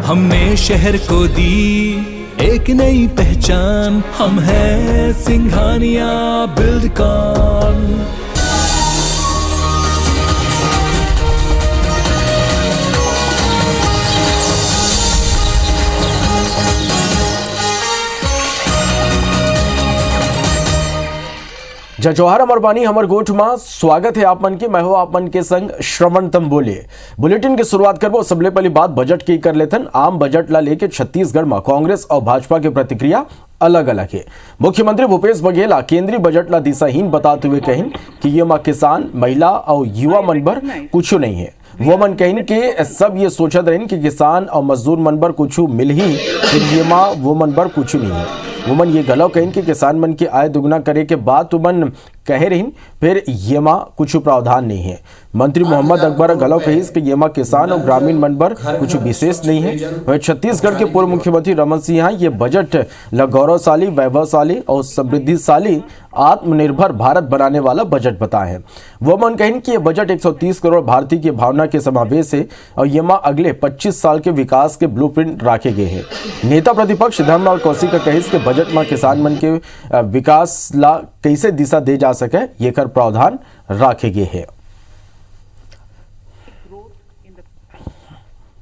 हमने शहर को दी एक नई पहचान, हम हैं सिंघानिया बिल्डकॉन। जय जवाहर अमर बानी हमर गोठ में स्वागत है आप मन के। मैं हो आप मन के संग श्रवण तम बोलिए। बुलेटिन की शुरुआत करबो सबले पहली बात बजट की कर लेथन। आम बजट ला लेके छत्तीसगढ़ में कांग्रेस और भाजपा की प्रतिक्रिया अलग अलग है। मुख्यमंत्री भूपेश बघेल केंद्रीय बजट ला दिशाहीन बताते हुए कहिन कि ये में किसान, महिला और युवा मन पर कुछ नहीं है। वो मन कहिन कि सब ये सोचत रहिन कि किसान और मजदूर मन पर कुछ मिल ही, फिर ये माँ वो मन पर कुछ नहीं है। वो मन ये गलव कहिन कि किसान मन की आय दुगना करे के बाद तो मन कहे रहिन फिर ये माँ कुछ प्रावधान नहीं है। मंत्री मोहम्मद अकबर गलव कहिस कि ये माँ किसान और ग्रामीण मन पर कुछ विशेष नहीं है। वह छत्तीसगढ़ के पूर्व मुख्यमंत्री रमन सिंह ये बजट ल गौरवशाली, वैभवशाली और समृद्धिशाली आत्मनिर्भर भारत बनाने वाला बजट बताए हैं। वो मन कहिन कि ये बजट 130 करोड़ भारतीय की भावना के समावेश है और ये माँ अगले 25 साल के विकास के ब्लूप्रिंट रखे गए हैं। नेता प्रतिपक्ष धर्मलाल कौशिक का कहिस कि बजट में किसान मन के विकास ला कैसे दिशा दे जा सके ये कर प्रावधान रखे गए हैं।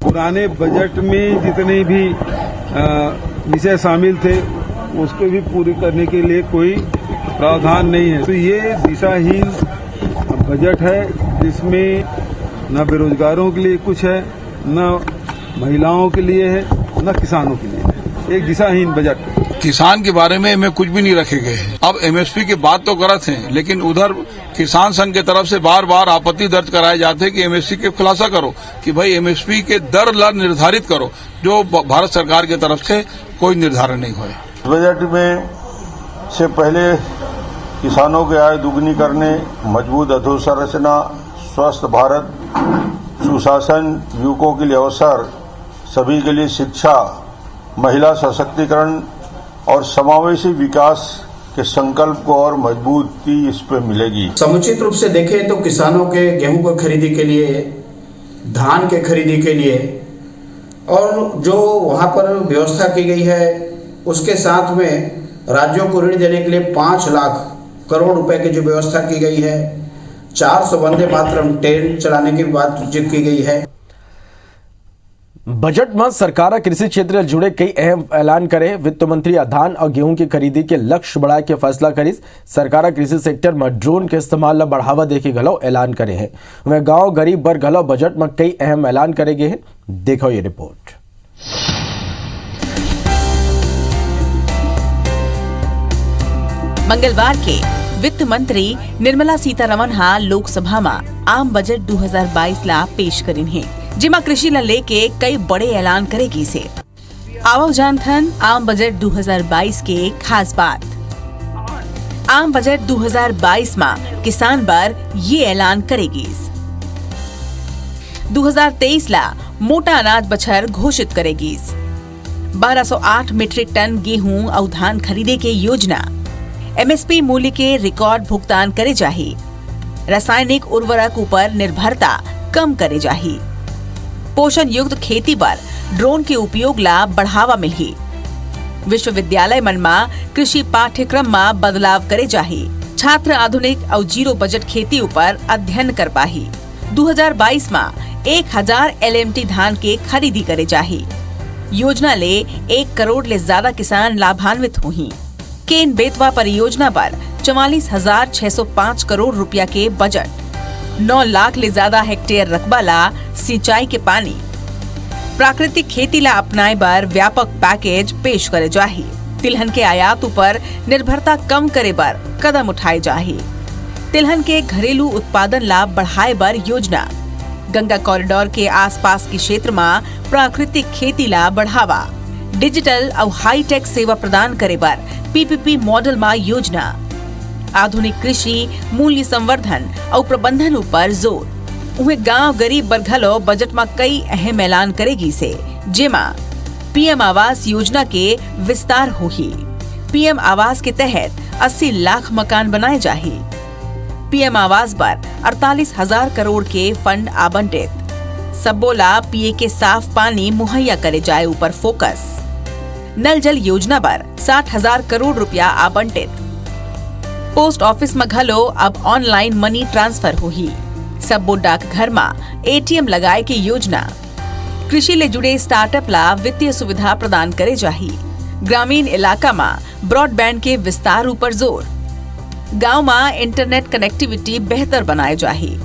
पुराने बजट में जितने भी विषय शामिल थे उसको भी पूरी करने के लिए कोई प्रावधान नहीं है। तो ये दिशाहीन बजट है जिसमें न बेरोजगारों के लिए कुछ है, न महिलाओं के लिए है, न किसानों के लिए है। एक दिशाहीन बजट। किसान के बारे में कुछ भी नहीं रखे गए हैं। अब एमएसपी की बात तो करत हैं, लेकिन उधर किसान संघ के तरफ से बार बार आपत्ति दर्ज कराए जाते हैं कि एमएसपी के खुलासा करो कि भाई एमएसपी के दर ला निर्धारित करो, जो भारत सरकार की तरफ से कोई निर्धारण नहीं हुआ। बजट में से पहले किसानों की आय दुगनी करने, मजबूत अधोसंरचना, स्वस्थ भारत, सुशासन, युवकों के लिए अवसर, सभी के लिए शिक्षा, महिला सशक्तिकरण और समावेशी विकास के संकल्प को और मजबूती इस पे मिलेगी। समुचित रूप से देखें तो किसानों के गेहूं को खरीदी के लिए, धान के खरीदी के लिए और जो वहां पर व्यवस्था की गई है उसके साथ में राज्यों को ऋण देने के लिए 5 लाख करोड़ रुपए की जो व्यवस्था की गई है, 400 वंदे मातरम ट्रेन चलाने की बात की गई है। बजट में सरकार कृषि क्षेत्र से जुड़े कई अहम ऐलान करे। वित्त मंत्री धान और गेहूं की खरीदी के लक्ष्य बढ़ाए के फैसला करिस। सरकार कृषि सेक्टर में ड्रोन के इस्तेमाल ला बढ़ावा देके गलो ऐलान करे हैं। वह गांव गरीब वर्ग गलो बजट में कई अहम ऐलान करे गए हैं। देखो ये रिपोर्ट। मंगलवार के वित्त मंत्री निर्मला सीतारमण लोकसभा में आम बजट 2022 ला पेश करिन है, जिमा कृषि ला लेके कई बड़े ऐलान करेगी से। आवो जानथन आम बजट 2022 के खास बात। आम बजट 2022 में किसान बर ये ऐलान करेगी। 2023 ला मोटा अनाज बछर घोषित करेगी। 1208 मीट्रिक टन गेहूं और धान खरीदे के योजना। एमएसपी मूल्य के रिकॉर्ड भुगतान करे जाही। रासायनिक उर्वरक ऊपर निर्भरता कम करे जाही। पोषण युक्त खेती पर ड्रोन के उपयोग ला बढ़ावा मिलही। विश्वविद्यालय मन में कृषि पाठ्यक्रम में बदलाव करे जाही। छात्र आधुनिक और जीरो बजट खेती ऊपर अध्ययन कर पाही। 2022 में 1000 LMT धान के खरीदी करे जाही। योजना ले 1 करोड़ ले ज्यादा किसान लाभान्वित हुई। केन बेतवा परियोजना पर 44,605 करोड़ रुपया के बजट। 9 लाख ले ज्यादा हेक्टेयर रकबा ला सिंचाई के पानी। प्राकृतिक खेती ला अपनाए बर व्यापक पैकेज पेश करे जाही। तिलहन के आयात पर निर्भरता कम करे बर कदम उठाए जाही। तिलहन के घरेलू उत्पादन ला बढ़ाए बर योजना। गंगा कॉरिडोर के आसपास के क्षेत्र में प्राकृतिक खेती ला बढ़ावा। डिजिटल और हाईटेक सेवा प्रदान करे बर PPP मॉडल में योजना। आधुनिक कृषि, मूल्य संवर्धन और प्रबंधन ऊपर जोर। उहे गांव गरीब बरघलो बजट में कई अहम ऐलान करेगी से, जेमा पीएम आवास योजना के विस्तार होही। पीएम आवास के तहत 80 लाख मकान बनाए जाही। पीएम आवास पर 48,000 करोड़ के फंड आवंटित। सबोला पिए के साफ पानी मुहैया करे जाए ऊपर फोकस। नल जल योजना पर 60,000 करोड़ रुपया आवंटित। पोस्ट ऑफिस में घलो अब ऑनलाइन मनी ट्रांसफर हुई। सब्बो डाकघर में एटीएम लगाए की योजना। कृषि ले जुड़े स्टार्टअप ला वित्तीय सुविधा प्रदान करे जाही। ग्रामीण इलाका में ब्रॉडबैंड के विस्तार ऊपर जोर। गांव में इंटरनेट कनेक्टिविटी बेहतर बनाए जाही।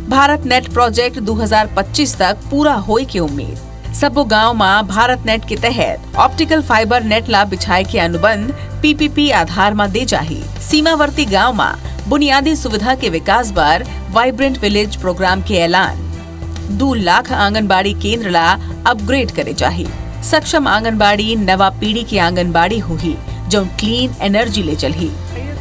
भारत नेट प्रोजेक्ट 2025 तक पूरा होए की उम्मीद। सबो गांव में भारत नेट के तहत ऑप्टिकल फाइबर नेट ला बिछाए के अनुबंध पीपीपी आधार में दे जाही। सीमावर्ती गांव में बुनियादी सुविधा के विकास पर वाइब्रेंट विलेज प्रोग्राम के ऐलान। 2 लाख आंगनबाड़ी केंद्र ला अपग्रेड करे जाही। सक्षम आंगनबाड़ी नवा पीढ़ी की आंगनबाड़ी हुई जो क्लीन एनर्जी ले चलही।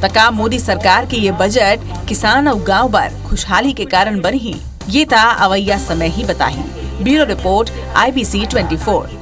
तका मोदी सरकार के ये बजट किसान और गांव पर खुशहाली के कारण बनी। ये ता अवैया समय ही बताही। Bureau report IBC 24।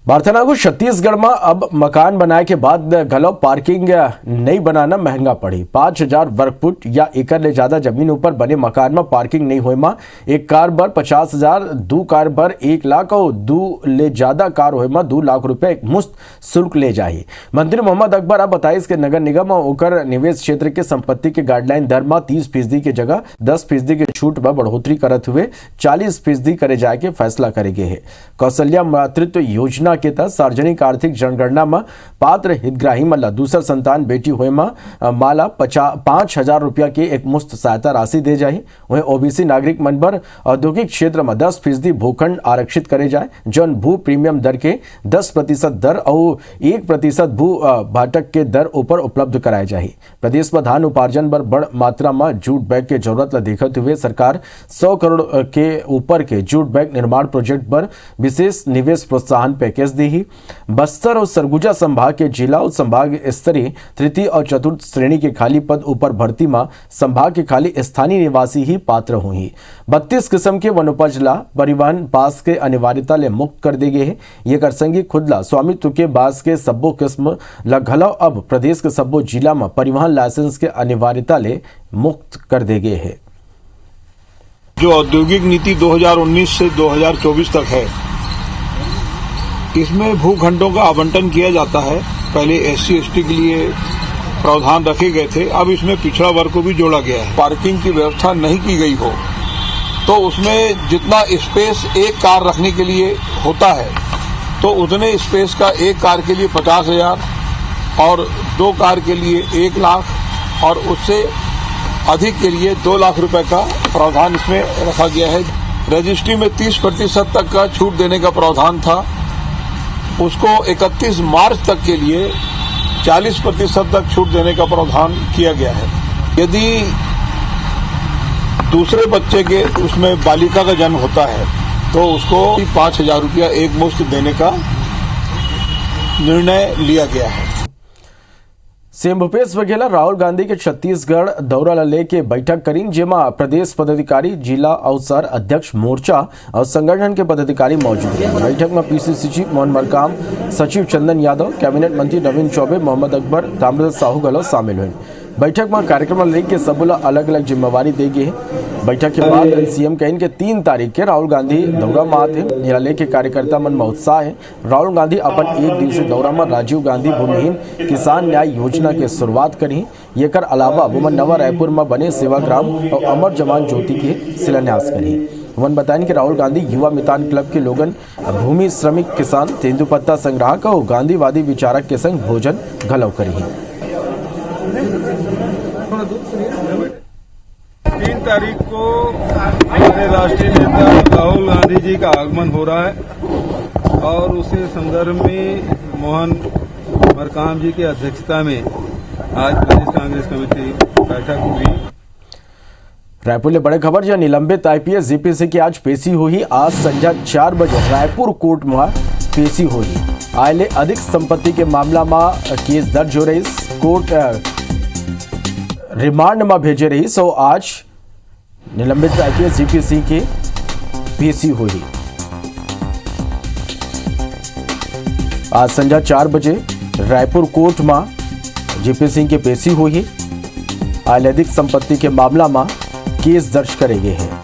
बारथनागु छत्तीसगढ़ में अब मकान बनाए के बाद घलो पार्किंग नहीं बनाना महंगा पड़ी। 5,000 वर्ग फुट या एकड़ ले ज्यादा जमीन ऊपर बने मकान में पार्किंग नहीं होए में एक कार बर 50,000, 2 कार बर 1 लाख और 2 ले ज्यादा कार होए में 2 लाख रुपए मुफ्त शुल्क ले जाही। मंत्री मोहम्मद अकबर अब बताइस के नगर निगम और ओकर निवेश क्षेत्र के संपत्ति के गाइडलाइन दर में 30% की जगह 10% की छूट में बढ़ोतरी करते हुए 40% करे जाए के फैसला करेगे है। कौशल्या मातृत्व योजना के तहत सार्वजनिक आर्थिक जनगणना में पात्र हितग्राही मल्ला दूसर संतान बेटी हुए में माला 5,000 रुपया के एक मुफ्त सहायता राशि दे जाए। वहीं ओबीसी नागरिक मन पर औद्योगिक क्षेत्र में 10% भूखंड आरक्षित करे जाए। जौन भू प्रीमियम दर के 10% दर और 1% भू भाटक के दर ऊपर उपलब्ध कराए जाए। प्रदेश में धान उपार्जन पर बड़ मात्रा में जूट बैग के जरूरत देखते हुए सरकार 100 करोड़ के ऊपर के जूट बैग निर्माण प्रोजेक्ट पर विशेष निवेश प्रोत्साहन पैकेज दी। बस्तर और सरगुजा संभाग के जिला और संभाग स्तरीय तृतीय और चतुर्थ श्रेणी के खाली पद ऊपर भर्ती में संभाग के खाली स्थानीय निवासी ही पात्र हुई। 32 किस्म के वनोपज ला परिवहन पास के अनिवार्यता ले मुक्त कर दे गए हैं। ये करसंगी खुदला स्वामित्व के बास के सब्बो किस्म लगलो अब प्रदेश के सब्बो जिला में परिवहन लाइसेंस के अनिवार्यता ले मुक्त कर दे गए हैं। जो औद्योगिक नीति 2019 से 2024 तक है, इसमें भूखंडों का आवंटन किया जाता है। पहले SC/ST के लिए प्रावधान रखे गए थे, अब इसमें पिछड़ा वर्ग को भी जोड़ा गया है। पार्किंग की व्यवस्था नहीं की गई हो तो उसमें जितना स्पेस एक कार रखने के लिए होता है तो उतने स्पेस का एक कार के लिए 50,000 और 2 कार के लिए 1 लाख और उससे अधिक के लिए 2 लाख रुपए का प्रावधान इसमें रखा गया है। रजिस्ट्री में 30% तक का छूट देने का प्रावधान था, उसको 31 मार्च तक के लिए 40% तक छूट देने का प्रावधान किया गया है। यदि दूसरे बच्चे के उसमें बालिका का जन्म होता है तो उसको 5,000 रुपया एक मुश्त देने का निर्णय लिया गया है। सीएम भूपेश बघेल राहुल गांधी के छत्तीसगढ़ दौरा लेके बैठक करीन, जेमा प्रदेश पदाधिकारी, जिला अवसर अध्यक्ष मोर्चा और संगठन के पदाधिकारी मौजूद रहे। बैठक में PCC चीफ मोहन मरकाम, सचिव चंदन यादव, कैबिनेट मंत्री नवीन चौबे, मोहम्मद अकबर, ताम्रध्वज साहू गलो शामिल हुए। बैठक में कार्यक्रम लेके सबला अलग अलग जिम्मेवारी देगी है। बैठक के बाद सीएम कहिन के 3 तारीख के राहुल गांधी दौरा में आते हैं। लेके कार्यकर्ता मन में उत्साह है। राहुल गांधी अपन 1 दिवसीय दौरा में राजीव गांधी भूमिहीन किसान न्याय योजना के शुरुआत करी। एकर अलावा वो नवा रायपुर में बने सेवाग्राम और अमर जवान ज्योति के शिलान्यास करी। वन बताएं कि राहुल गांधी युवा मितान क्लब के लोगन भूमि श्रमिक किसान तेंदुपत्ता संग्राहक और गांधीवादी विचारक के संग भोजन घलव करी। 3 तारीख को हमारे राष्ट्रीय नेता राहुल गांधी जी का आगमन हो रहा है और उसी संदर्भ में मोहन मरकाम जी की अध्यक्षता में आज प्रदेश कांग्रेस कमेटी बैठक हुई। रायपुर ले बड़े खबर जो निलंबित IPS GPC की आज पेशी हुई। आज संध्या 4 बजे रायपुर कोर्ट में पेशी हुई। आयले अधिक संपत्ति के मामला में केस दर्ज हो रही। कोर्ट रिमांड में भेजे रही। सो आज निलंबित IPS GPC की पेशी हुई। आज संध्या 4 बजे रायपुर कोर्ट में GPC की पेशी हुई। आयले अधिक संपत्ति के मामला में केस दर्ज करे गए हैं।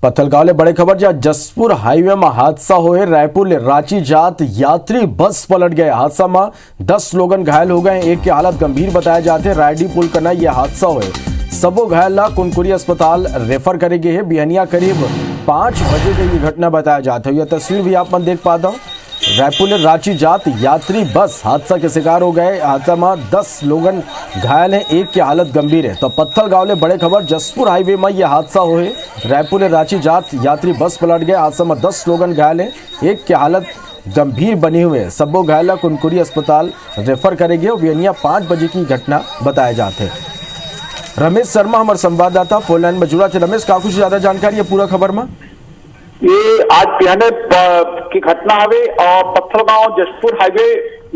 पत्थलगांव ले बड़े खबर जहाँ जसपुर हाईवे में हादसा होए रायपुर ले रांची जात यात्री बस पलट गए। हादसा में 10 लोगन घायल हो गए, एक की हालत गंभीर बताए जाते। रायडी पुल कना यह हादसा होए, सबो घायल ला कुनकुरी अस्पताल रेफर करे गए है। बिहनिया करीब 5 बजे की घटना बताया जाता है। यह तस्वीर भी आप मन देख पाता हूँ। रायपुर ले रांची जात यात्री बस हादसा के शिकार हो गए। हादसा में 10 लोगन घायल हैं, एक की हालत गंभीर है। तो पत्थलगांव ले बड़े खबर जसपुर हाईवे में यह हादसा हुए। रायपुर ले रांची जात यात्री बस पलट गए। हादसा में 10 लोगन घायल हैं, एक की हालत गंभीर बनी हुए। सबो घायल कुनकुरी अस्पताल रेफर करेंगे। बिहनिया 5 बजे की घटना बताए जाते। रमेश शर्मा हमारे संवाददाता फोन लाइन में जुड़ा थे। रमेश, का कुछ ज्यादा जानकारी है पूरा खबर में? ये आज बिहाने की घटना हवे और Pathalgaon Jashpur highway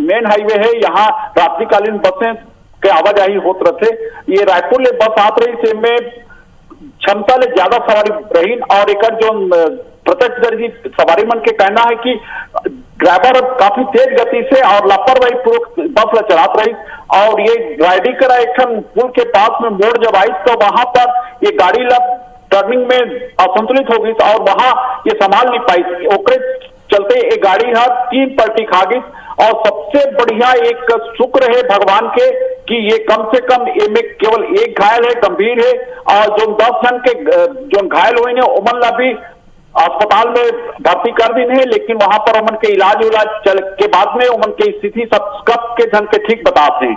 main highway है। यहाँ रात्रिकालीन बसें के आवाजाही होत रहे। ये रायपुर ले बस आत रही से में क्षमता ले ज्यादा सवारी रही और एक जो प्रत्यक्षदर्शी सवारी मन के कहना है कि ड्राइवर काफी तेज गति से और लापरवाही पूर्वक बस ला चलात रही और ये राइडिंग करा एक पुल के पास में मोड़ जब आई तो वहां पर ये गाड़ी ला टर्निंग में असंतुलित हो गई और वहां ये संभाल नहीं पाई। ओकरे चलते ये गाड़ी 3 पलटी खा गई और सबसे बढ़िया एक शुक्र है भगवान के कि ये कम से कम में केवल एक घायल है, गंभीर है और जो 10 जन के जो घायल हुए हैं उमन ला भी अस्पताल में भर्ती कर दी है, लेकिन वहां पर उमन के इलाज चल के बाद में उमन की स्थिति सब के जन के ठीक बताते हैं।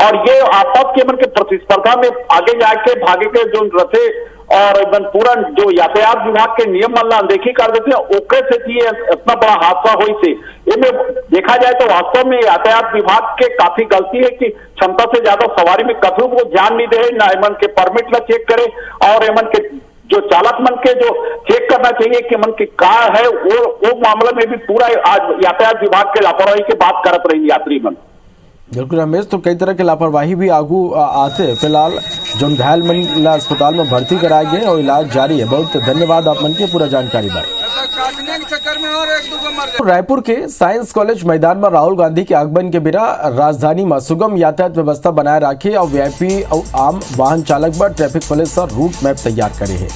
और ये आपस के मन के प्रतिस्पर्धा में आगे जाके भागे के जो रथे और पूरा जो यातायात विभाग के नियम मन अनदेखी कर देते हैं ओकरे से ये इतना बड़ा हादसा हुई से इनमें देखा जाए तो वास्तव में यातायात विभाग के काफी गलती है कि क्षमता से ज्यादा सवारी में कभी वो ध्यान नहीं दे, ना एमन के परमिट ला चेक करे और एमन के जो चालक मन के जो चेक करना चाहिए कि मन की कार है वो मामले में भी पूरा आज यातायात विभाग के लापरवाही की बात करत रही यात्री मन। बिल्कुल रमेश, तो कई तरह के लापरवाही भी आगू आते। फिलहाल जो घायल मन ला अस्पताल में भर्ती कराए गए और इलाज जारी है। बहुत धन्यवाद आप मन की पूरा जानकारी बारे। रायपुर के साइंस कॉलेज मैदान में राहुल गांधी के आगमन के बिना राजधानी में सुगम यातायात व्यवस्था बनाए रखे और वीआईपी और आम वाहन चालक पर ट्रैफिक पुलिस रूट मैप तैयार करे है।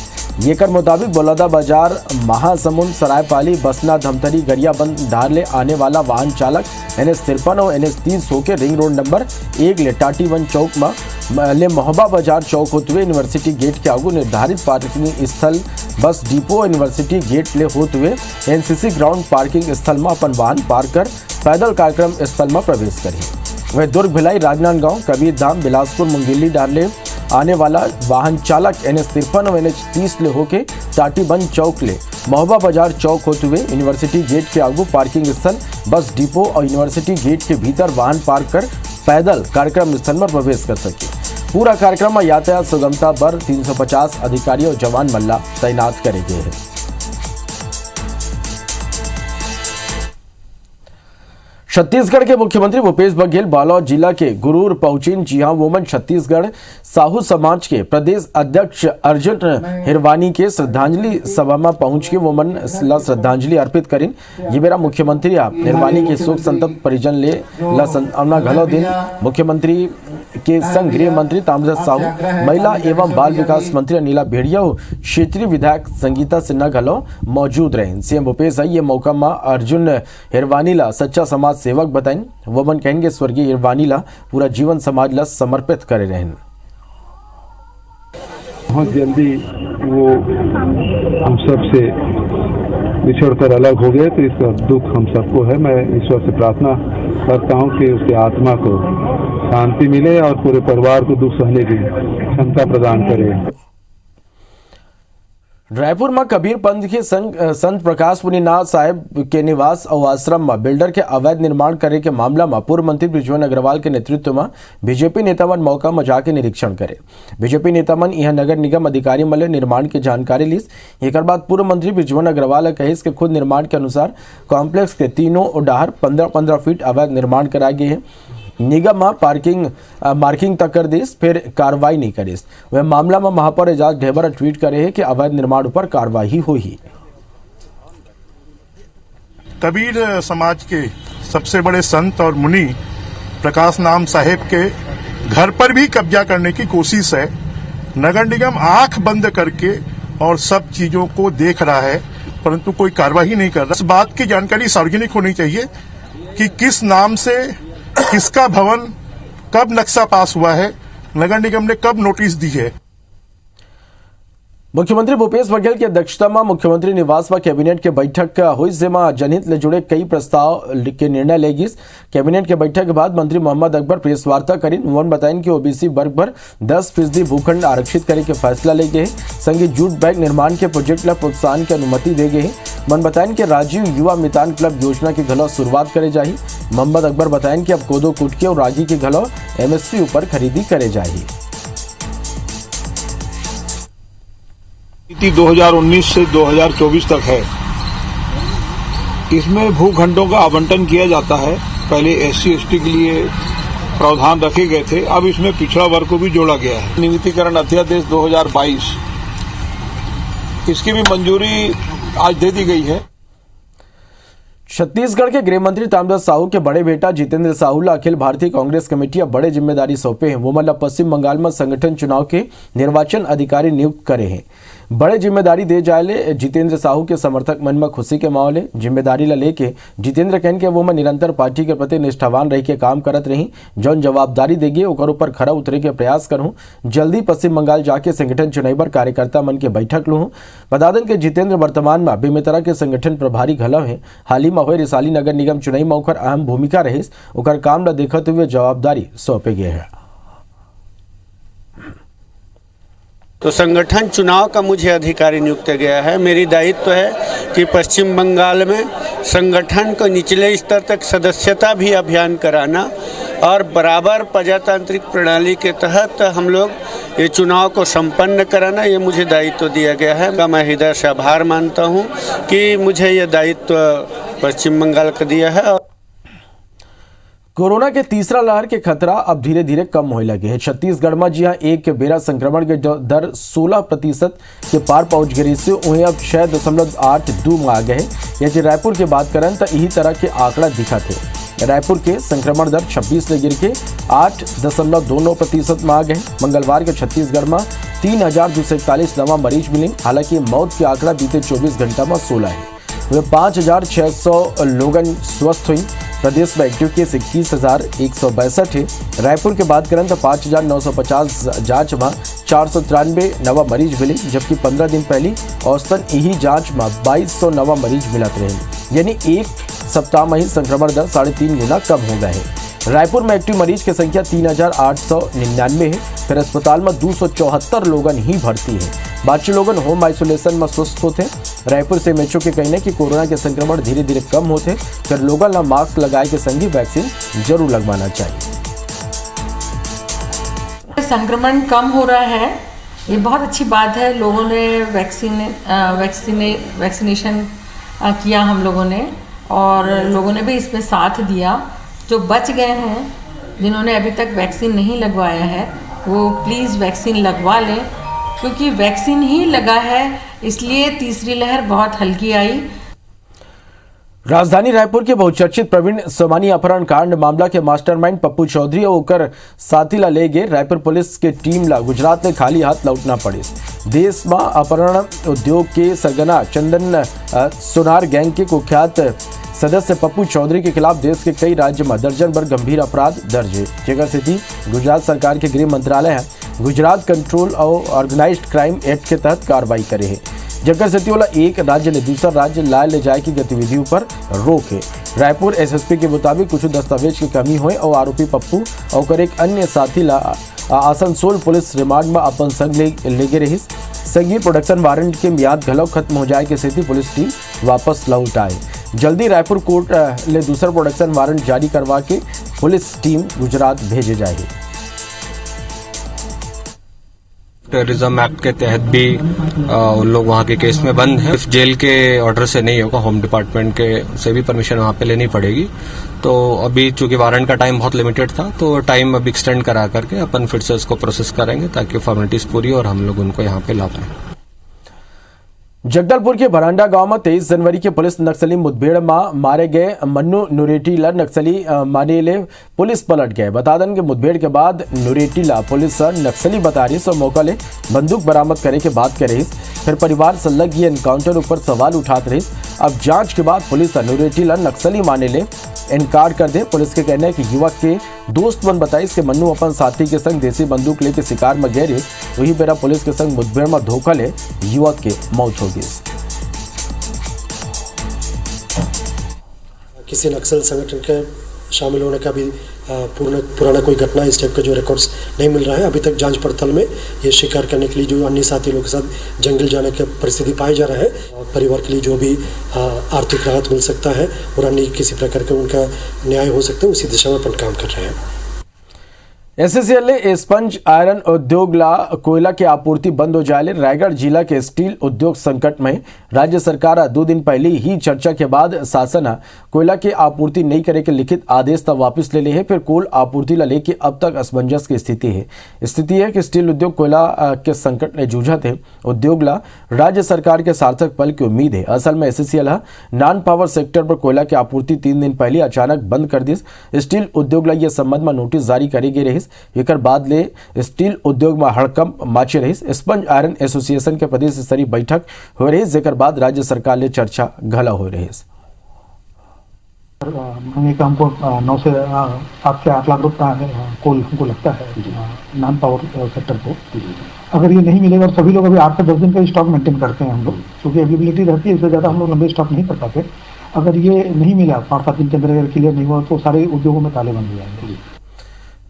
ये कर मुताबिक बलौदा बाजार, महासमुंद, सरायपाली, बसना, धमतरी, गरियाबंद धारले आने वाला वाहन चालक NH53 और NH30 होकर रिंग रोड नंबर 1 ले टाटीवन चौक में ले मोहबा बाजार चौक होते हुए यूनिवर्सिटी गेट के आगू निर्धारित पार्किंग स्थल बस डिपो यूनिवर्सिटी गेट ले होते हुए NCC ग्राउंड पार्किंग स्थल में अपन वाहन पार्क कर पैदल कार्यक्रम स्थल में प्रवेश करें। वह दुर्ग, भिलाई, राजनांदगांव, कबीर धाम, बिलासपुर, मुंगेली डारले आने वाला वाहन चालक NH53 और NH30 ले होके टाटीबंद चौक ले मोहबा बाजार चौक होते हुए यूनिवर्सिटी गेट के आगू पार्किंग स्थल बस डिपो और यूनिवर्सिटी गेट के भीतर वाहन पार्क कर पैदल कार्यक्रम स्थल में प्रवेश कर सके। पूरा कार्यक्रम में यातायात सुगमता पर 350 अधिकारी और जवान मल्ला तैनात करे गए हैं। छत्तीसगढ़ के मुख्यमंत्री भूपेश बघेल बालोद जिला के गुरूर पहुंचीन। जी हां, वोमन छत्तीसगढ़ साहू समाज के प्रदेश अध्यक्ष अर्जुन हिरवानी के श्रद्धांजलि सभा में पहुंच के वोमन श्रद्धांजलि अर्पित करीन। ये मेरा मुख्यमंत्री हिरवानी के शोक संतप्त परिजन ले लना घलो दिन मुख्यमंत्री के संग गृह मंत्री ताम्रध्वज साहू, महिला एवं बाल विकास मंत्री अनिला भेड़िया, क्षेत्रीय विधायक संगीता सिन्हा घलो मौजूद रहे। सीएम भूपेश ये मौका में अर्जुन हिरवानी ला सच्चा समाज सेवक बताइन। वमन कहेंगे स्वर्गीय हिरवानी ला पूरा जीवन समाज ला समर्पित करे रहे। बहुत जल्दी वो हम सब से बिछड़ कर अलग हो गए तो इसका दुख हम सबको है। मैं ईश्वर से प्रार्थना करता हूं कि उसकी आत्मा को शांति मिले और पूरे परिवार को दुख सहने की क्षमता प्रदान करे। रायपुर में कबीर पंथ के संत प्रकाश मुनिनाथ साहेब के निवास और आश्रम में बिल्डर के अवैध निर्माण करे के मामला में पूर्व मंत्री बृजमोहन अग्रवाल के नेतृत्व में बीजेपी नेतामन मौका में जाके निरीक्षण करे। बीजेपी नेतामन यह नगर निगम अधिकारी मले निर्माण की जानकारी लीस। एक बाद पूर्व मंत्री बृजमोहन अग्रवाल कहिस के खुद निर्माण के अनुसार कॉम्प्लेक्स के तीनों उडाहर 15-15 फीट अवैध निर्माण कराए गए हैं। निगम में मार्किंग तक कर दिस, फिर कार्रवाई नहीं करिस। वह मामला में महापौर एजाज ढेबर ट्वीट करे है कि अवैध निर्माण पर कार्रवाई हुई। कबीर समाज के सबसे बड़े संत और मुनि प्रकाश नाम साहेब के घर पर भी कब्जा करने की कोशिश है। नगर निगम आंख बंद करके और सब चीजों को देख रहा है, परंतु कोई कार्रवाई नहीं कर रहा। इस बात की जानकारी सार्वजनिक होनी चाहिए कि किस नाम से किसका भवन कब नक्शा पास हुआ है, नगर निगम ने कब नोटिस दी है। मुख्यमंत्री भूपेश बघेल की अध्यक्षता में मुख्यमंत्री निवास में कैबिनेट के बैठक हुई, जेમાં जनहित ले जुड़े कई प्रस्ताव के निर्णय लेगी। कैबिनेट के बैठक के बाद मंत्री मोहम्मद अकबर प्रेस वार्ता करी। उन्होंने बताया कि ओबीसी वर्ग पर 10% भूखंड आरक्षित करे के फैसला ले गए। संगी जूट बैग निर्माण के प्रोजेक्ट ला प्रोत्साहन की अनुमति दे गए। उन्होंने बताया कि राजीव युवा मितान क्लब योजना की घलो शुरुआत करे जाही। मोहम्मद अकबर बताया कि अब कोदो कुटकी और रागी की घलो MSP ऊपर खरीदी करे जाही। नीति 2019 से 2024 तक है। इसमें भूखंडों का आवंटन किया जाता है। पहले SC/ST के लिए प्रावधान रखे गए थे, अब इसमें पिछड़ा वर्ग को भी जोड़ा गया है। नियमितीकरण अध्यादेश 2022 इसकी भी मंजूरी आज दे दी गई है। छत्तीसगढ़ के गृह मंत्री ताम्रध्वज साहू के बड़े बेटा जितेंद्र साहू ला अखिल भारतीय कांग्रेस कमेटी अब बड़े जिम्मेदारी सौंपे हैं। वो मतलब पश्चिम बंगाल में संगठन चुनाव के निर्वाचन अधिकारी नियुक्त करे हैं। बड़े जिम्मेदारी दे जाए जितेंद्र साहू के समर्थक मन में खुशी के माहौल है। जिम्मेदारी ला लेके जितेंद्र कहन के वो में निरंतर पार्टी के प्रति निष्ठावान रह के काम करत रही। जौन जवाबदारी देगी ओकर ऊपर खरा उतरे के प्रयास करूं। जल्दी पश्चिम बंगाल जाके संगठन चुनाई पर कार्यकर्ता मन के बैठक लूँ। बता दें कि जितेंद्र वर्तमान में बेमेतरा के संगठन प्रभारी घलव है। हाल ही में हुए रिसाली नगर निगम चुनाई में ओकर अहम भूमिका रही। ओकर काम ला देखते हुए जवाबदारी सौंपे गए है। तो संगठन चुनाव का मुझे अधिकारी नियुक्त गया है। मेरी दायित्व है कि पश्चिम बंगाल में संगठन को निचले स्तर तक सदस्यता भी अभियान कराना और बराबर प्रजातांत्रिक प्रणाली के तहत हम लोग ये चुनाव को संपन्न कराना, ये मुझे दायित्व दिया गया है। मैं हृदय से आभार मानता हूँ कि मुझे ये दायित्व पश्चिम बंगाल का दिया है। कोरोना के तीसरा लहर के खतरा अब धीरे धीरे कम होने लगे हैं। छत्तीसगढ़ में जहाँ एक बेरा संक्रमण के दर 16% के पार पहुंच गई से वहीं अब 6.82 में आ गए हैं। यदि रायपुर की बात करें तो यही तरह के आंकड़ा दिखा थे। रायपुर के संक्रमण दर 26 से गिर के 8.29% में आ गए। मंगलवार के छत्तीसगढ़ में 3,241 नवा मरीज मिले। हालांकि मौत के आंकड़ा बीते 24 घंटा में 16 है। वे 5,600 लोगन स्वस्थ हुई। प्रदेश में एक्टिव केस 21,162 है। रायपुर की बात करें तो 5,950 जांच में 493 नवा मरीज मिले, जबकि 15 दिन पहले औसतन यही जांच में 2200 नवा मरीज मिलते रहे। यानी एक सप्ताह में ही संक्रमण दर 3.5 गुना कम हो गए है। रायपुर में एक्टिव मरीज की संख्या 3,899 है। फिर अस्पताल में 274 लोगन ही भर्ती है। बाकी लोगन होम आइसोलेशन में स्वस्थ होते। रायपुर से मेचो के कहने कि कोरोना के संक्रमण धीरे धीरे कम होते। फिर लोगों ला मास्क लगाए के संगी वैक्सीन जरूर लगवाना चाहिए। संक्रमण कम हो रहा है, ये बहुत अच्छी बात है। लोगों ने वैक्सीनेशन किया हम लोगों ने, और लोगों ने भी इसमें साथ दिया। जो बच गए हैं, जिन्होंने अभी तक वैक्सीन नहीं लगवाया है, वो प्लीज़ वैक्सीन लगवा लें, क्योंकि वैक्सीन ही लगा है इसलिए तीसरी लहर बहुत हल्की आई। राजधानी रायपुर के बहुचर्चित प्रवीण सोमानी अपहरण कांड मामला के मास्टरमाइंड पप्पू चौधरी और ओकर साथी ला ले गए रायपुर पुलिस के टीम ला गुजरात में खाली हाथ लौटना पड़े। देश में अपहरण उद्योग के सरगना चंदन सोनार गैंग के कुख्यात सदस्य पप्पू चौधरी के खिलाफ देश के कई राज्य में दर्जन भर गंभीर अपराध दर्ज है। जेकर स्थिति गुजरात सरकार के गृह मंत्रालय है गुजरात कंट्रोल और ऑर्गेनाइज्ड क्राइम एक्ट के तहत कार्रवाई करे है। जगह स्थिति वाला एक राज्य ने दूसरा राज्य ले जाए की गतिविधियों पर रोक है। रायपुर SSP के मुताबिक कुछ दस्तावेज की कमी हुई और आरोपी पप्पू और एक अन्य साथी ला आसनसोल पुलिस रिमांड में अपन संग लेगे रही। संगीत प्रोडक्शन वारंट के मियाद घलव खत्म हो जाए के स्थिति पुलिस टीम वापस लौट आए। जल्दी रायपुर कोर्ट ले दूसरा प्रोडक्शन वारंट जारी करवा के पुलिस टीम गुजरात भेजे जाएगी। टेररिज्म एक्ट के तहत भी उन लोग वहाँ के केस में बंद हैं। जेल के ऑर्डर से नहीं होगा, होम डिपार्टमेंट के से भी परमिशन वहाँ पे लेनी पड़ेगी। तो अभी चूंकि वारंट का टाइम बहुत लिमिटेड था, तो टाइम अभी एक्सटेंड करा करके अपन फिर से उसको प्रोसेस करेंगे ताकि फॉर्मेलिटीज पूरी और हम लोग उनको यहाँ पे ला पाए। जगदलपुर के भरांडा गांव में 23 जनवरी के पुलिस नक्सली मुठभेड़ में मारे गए मन्नू नुरेटीला नक्सली मानेले पुलिस पलट गए। बता दें कि मुठभेड़ के बाद नुरेटीला पुलिस नक्सली बता रही सो मौका ले बंदूक बरामद करे के बात कर रही। फिर परिवार से लग ये एनकाउंटर ऊपर सवाल उठाते रही। अब जांच के बाद पुलिस अनुरेटी ला नक्सली माने ले इनकार कर दे। पुलिस के कहना है कि युवक के दोस्त बन बताई के मन्नू अपन साथी के संग देसी बंदूक लेके शिकार में गए। वही बेरा पुलिस के संग मुठभेड़ में धोखा ले युवक के मौत हो गई। किसी नक्सल संगठन के शामिल होने का भी पुराना कोई घटना इस टाइप का जो रिकॉर्ड्स नहीं मिल रहा है। अभी तक जांच पड़ताल में ये शिकार करने के लिए जो अन्य साथी लोगों के साथ जंगल जाने की परिस्थिति पाई जा रहा है। परिवार के लिए जो भी आर्थिक राहत मिल सकता है और अन्य किसी प्रकार का उनका न्याय हो सकता है, उसी दिशा में अपन काम कर रहे हैं। एससीएल स्पंज आयरन उद्योग ला कोयला की आपूर्ति बंद हो जाए। रायगढ़ जिला के स्टील उद्योग संकट में राज्य सरकार 2 दिन पहले ही चर्चा के बाद शासन कोयला की आपूर्ति नहीं करे के लिखित आदेश तब वापस ले ली है। फिर कोल आपूर्ति ला लेके अब तक असमंजस की स्थिति है कि स्टील उद्योग कोयला के संकट में जूझा थे। उद्योग ला राज्य सरकार के सार्थक पल की उम्मीद है। असल में एससीएल नॉन पावर सेक्टर पर कोयला की आपूर्ति 3 दिन पहले अचानक बंद कर दी। स्टील उद्योग ला यह संबंध में नोटिस जारी करेगी रही। एकर बाद ले स्टील उद्योग में हड़कंप माचे रही। स्पंज आयरन एसोसिएशन के प्रदेश स्तरीय बैठक हो रही, जेकर बाद राज्य सरकार ले चर्चा घला हो रही। हमको 9 से 7 से 8 लाख रुपए कोल हमको लगता है नॉन पावर सेक्टर को। अगर ये नहीं मिलेगा और सभी लोग अभी 8 से 10 दिन का स्टॉक मेंटेन करते हैं हम लोग, क्योंकि अवेलेबिलिटी रहती है, इससे ज़्यादा हम लोग लंबे स्टॉक नहीं कर पाते। अगर ये नहीं मिला 5-7 दिन के अंदर अगर क्लियर नहीं हुआ तो सारे उद्योगों में ताले बंद हो जाएंगे।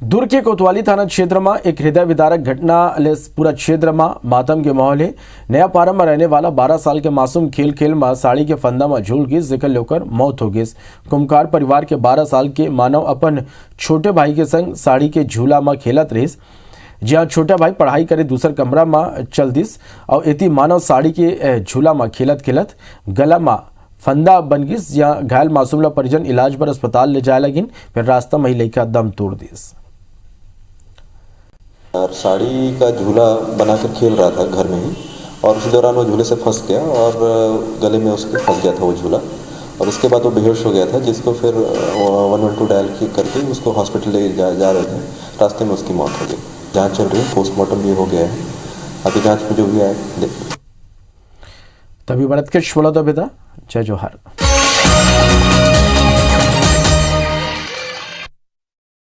दुर्ग के कोतवाली थाना क्षेत्र में एक हृदय विदारक घटना ले पूरा क्षेत्र में मातम के माहौल है। नया पारा में रहने वाला 12 साल के मासूम खेल में साड़ी के फंदा में झूल गई, जिकर लेकर मौत हो गई। कुम्हार परिवार के 12 साल के मानव अपन छोटे भाई के संग साड़ी के झूला में खेलत रही, जहाँ छोटा भाई पढ़ाई करे दूसर कमरा में चल दिस और इति मानव साड़ी के झूला में खेलत खेलत गला में फंदा बन गई, जहाँ घायल मासूम ला परिजन इलाज पर अस्पताल ले जाए लगिन। फिर रास्ता में ही लड़का दम तोड़ दिस। और साड़ी का झूला बनाकर खेल रहा था घर में ही, और उसी दौरान वो झूले से फंस गया और गले में उसके फंस गया था वो झूला, और उसके बाद वो बेहोश हो गया था, जिसको फिर 112 डायल करके उसको हॉस्पिटल ले जा रहे थे। रास्ते में उसकी मौत हो गई। जांच चल रही है, पोस्टमार्टम भी हो गया है। अभी जांच में जो भी आए तभी भारत के जय जोहार।